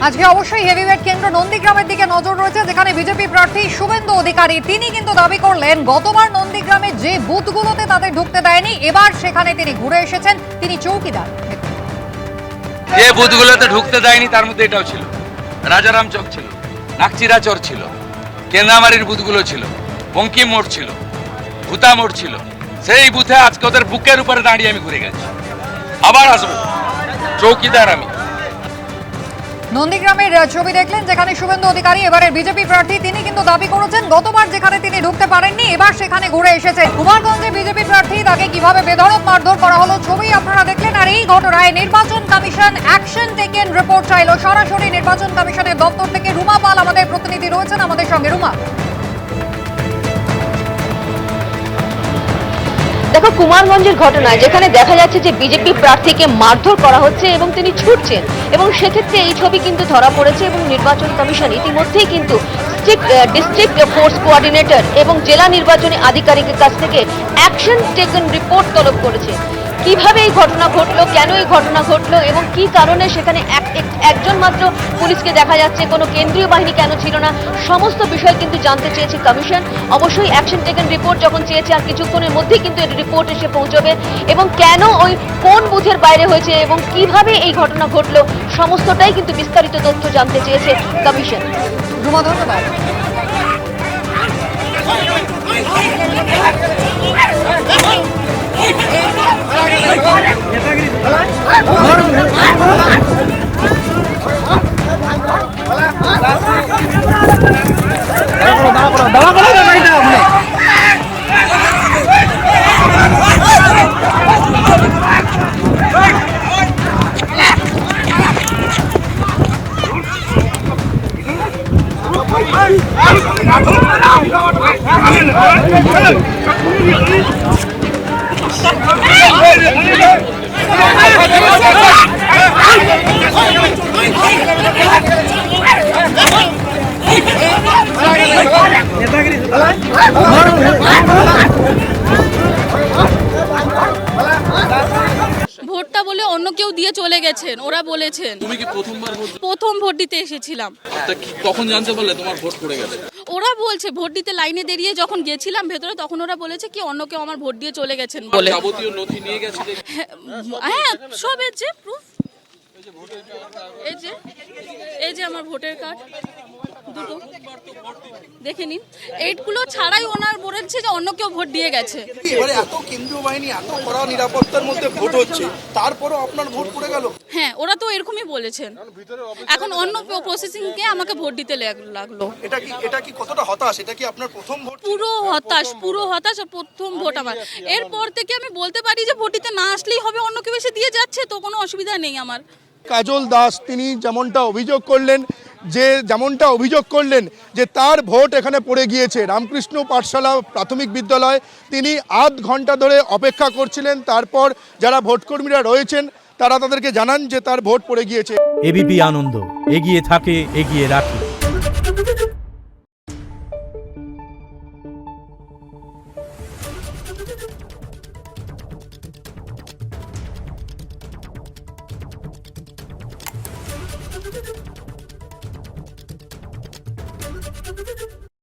আজকে অবশ্যই হেভিওয়েট কেন্দ্র নন্দীগ্রামের দিকে নজর রয়েছে, যেখানে বিজেপি প্রার্থী শুভেন্দু অধিকারী তিনি কিন্তু দাবি করলেন গতবার নন্দীগ্রামে যে বুথগুলোতে তাদের ঢুকতে দেয়নি, এবার সেখানে তিনি ঘুরে এসেছেন, তিনি চৌকিদার। যে বুথগুলোতে ঢুকতে দেয়নি তার মধ্যে এটাও ছিল, রাজারাম চক ছিল, নাকচিরা চর ছিল, কেন্দ্রামারির বুথগুলো ছিল, বঙ্কিম মোড় ছিল, ভূতা মোড় ছিল। সেই বুথে আজকে ওদের বুকের উপরে দাঁড়িয়ে আমি ঘুরে গেছি, আবার আসবো, চৌকিদার আমি। নন্দীগ্রামের ছবি দেখলেন, যেখানে শুভেন্দু অধিকারী এবারের বিজেপি প্রার্থী তিনি কিন্তু দাবি করেছেন গতবার যেখানে তিনি ঢুকতে পারেননি এবার সেখানে ঘুরে এসেছেন। কুমারগঞ্জে বিজেপি প্রার্থী তাকে কিভাবে বেধড়ক মারধর করা হলো ছবি আপনারা দেখলেন। আর এই ঘটনায় নির্বাচন কমিশন অ্যাকশন টেকেন রিপোর্ট চাইল। সরাসরি নির্বাচন কমিশনের দপ্তর থেকে রুমা পাল আমাদের প্রতিনিধি রয়েছেন আমাদের সঙ্গে। রুমা, দেখো, কুমারগঞ্জের ঘটনায় যেখানে দেখা যাচ্ছে যে বিজেপি প্রার্থীকে মারধর করা হচ্ছে এবং তিনি ছুটছেন, এবং সেক্ষেত্রে এই ছবি কিন্তু ধরা পড়েছে এবং নির্বাচন কমিশন ইতিমধ্যেই কিন্তু ডিস্ট্রিক্ট ফোর্স কোঅর্ডিনেটর এবং জেলা নির্বাচনী আধিকারিকের কাছ থেকে অ্যাকশন টেকেন রিপোর্ট তলব করেছে। কিভাবে এই ঘটনা ঘটলো, কেন এই ঘটনা ঘটলো এবং কি কারণে সেখানে একজন মাত্র পুলিশকে দেখা যাচ্ছে, কোনো কেন্দ্রীয় বাহিনী কেন ছিল না, সমস্ত বিষয় কিন্তু জানতে চেয়েছে কমিশন। অবশ্যই অ্যাকশন টেকেন রিপোর্ট যখন চেয়েছে আর কিছুক্ষণের মধ্যেই কিন্তু এই রিপোর্ট এসে পৌঁছবে, এবং কেন ওই কোন বুথের বাইরে হয়েছে এবং কিভাবে এই ঘটনা ঘটলো সমস্তটাই কিন্তু বিস্তারিত তথ্য জানতে চেয়েছে কমিশন। রুমা, ধন্যবাদ। ভোটটা বলে অন্য কেউ দিয়ে চলে গেছেন, ওরা বলেছেন। তুমি কি প্রথমবার প্রথম ভোট দিতে এসেছিলাম। কখন জানতে পারলে তোমার ভোট পড়ে গেছে? ওরা বলছে ভোট দিতে লাইনে দাঁড়িয়ে যখন গেছিলাম ভেতরে, তখন ওরা বলেছে কি অন্য কেউ আমার ভোট দিয়ে চলে গেছেন বলে। যাবতীয় নথি নিয়ে গেছিলে? হ্যাঁ, সব এই যে প্রুফ, এই যে আমার ভোটার কার্ড দুটো দেখে নিন। এইগুলো ছাড়াই ওনার বলেছে যে অন্য কেউ ভোট দিয়ে গেছে। এবারে এত কেন্দ্রীয় বাহিনী, এত কড়া নিরাপত্তার মধ্যে ভোট হচ্ছে, তারপরও আপনার ভোট পড়ে গেল? হ্যাঁ, ওরা তো এরকমই বলেছেন। এখন অন্য প্রসেসিং কে আমাকে ভোট দিতে লাগলো। এটা কি কতটা হতাশ? এটা কি আপনার প্রথম ভোট? পুরো হতাশ, প্রথম ভোট আমার। এরপর থেকে আমি বলতে পারি যে ভোট দিতে না আসলেই হবে, অন্য কেউ এসে দিয়ে যাচ্ছে, তো কোনো অসুবিধা নেই আমার। কাজল দাস তিনি যেমনটা অভিযোগ করলেন যে তার ভোট এখানে পড়ে গিয়েছে। রামকৃষ্ণ পাঠশালা প্রাথমিক বিদ্যালয় তিনি আধ ঘন্টা ধরে অপেক্ষা করছিলেন, তারপর যারা ভোটকর্মীরা রয়েছেন তারা তাদেরকে জানান যে তার ভোট পড়ে গিয়েছে। এবিপি আনন্দ এগিয়ে থাকে, এগিয়ে রাখে। Thank you.